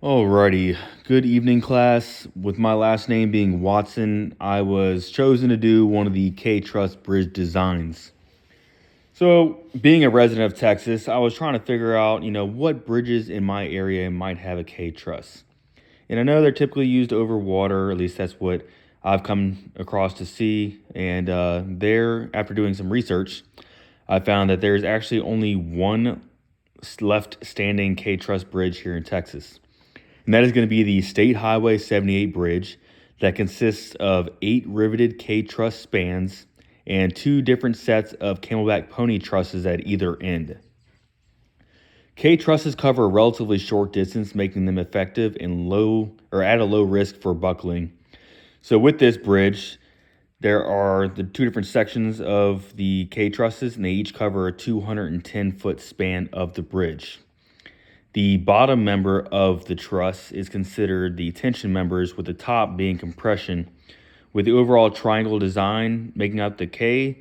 Alrighty, good evening class. With my last name being Watson, I was chosen to do one of the K-Trust bridge designs. So, being a resident of Texas, I was trying to figure out, what bridges in my area might have a K-Truss. And I know they're typically used over water, at least that's what I've come across to see. And after doing some research, I found that there's actually only one left standing K-Truss bridge here in Texas. And that is going to be the State Highway 78 bridge that consists of 8 riveted K-truss spans and 2 different sets of camelback pony trusses at either end. K-trusses cover a relatively short distance, making them effective and at a low risk for buckling. So with this bridge, there are the 2 different sections of the K-trusses, and they each cover a 210-foot span of the bridge. The bottom member of the truss is considered the tension members, with the top being compression. With the overall triangle design making up the K,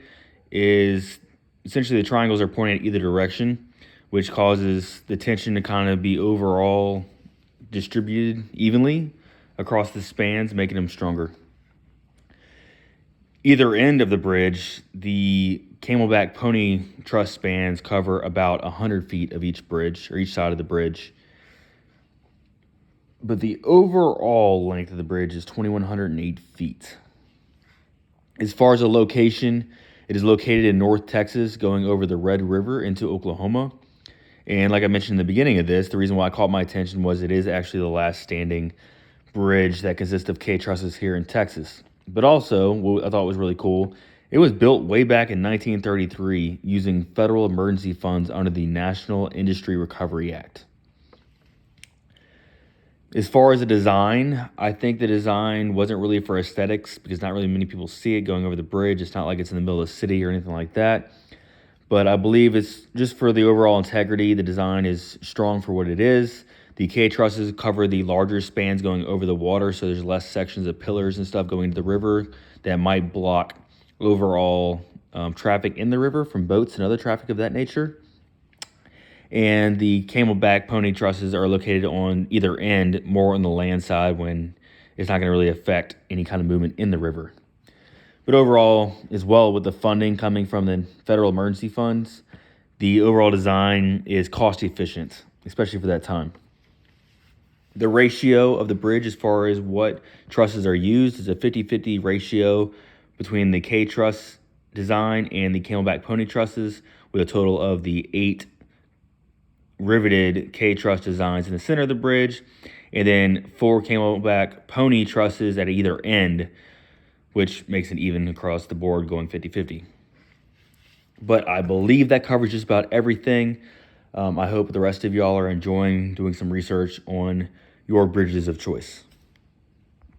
is essentially the triangles are pointing at either direction, which causes the tension to kind of be overall distributed evenly across the spans, making them stronger. Either end of the bridge, the camelback pony truss spans cover about 100 feet of each bridge, or each side of the bridge. But the overall length of the bridge is 2,108 feet. As far as the location, it is located in North Texas, going over the Red River into Oklahoma. And like I mentioned in the beginning of this, the reason why I caught my attention was it is actually the last standing bridge that consists of K-trusses here in Texas. But also, what I thought was really cool, it was built way back in 1933 using federal emergency funds under the National Industry Recovery Act. As far as the design, I think the design wasn't really for aesthetics because not really many people see it going over the bridge. It's not like it's in the middle of the city or anything like that. But I believe it's just for the overall integrity. The design is strong for what it is. The K-trusses cover the larger spans going over the water, so there's less sections of pillars and stuff going to the river that might block overall traffic in the river from boats and other traffic of that nature. And the camelback pony trusses are located on either end, more on the land side, when it's not going to really affect any kind of movement in the river. But overall, as well, with the funding coming from the federal emergency funds, the overall design is cost efficient, especially for that time. The ratio of the bridge as far as what trusses are used is a 50-50 ratio between the K-truss design and the camelback pony trusses, with a total of the 8 riveted K-truss designs in the center of the bridge, and then 4 camelback pony trusses at either end, which makes it even across the board, going 50-50. But I believe that covers just about everything. I hope the rest of y'all are enjoying doing some research on your bridges of choice.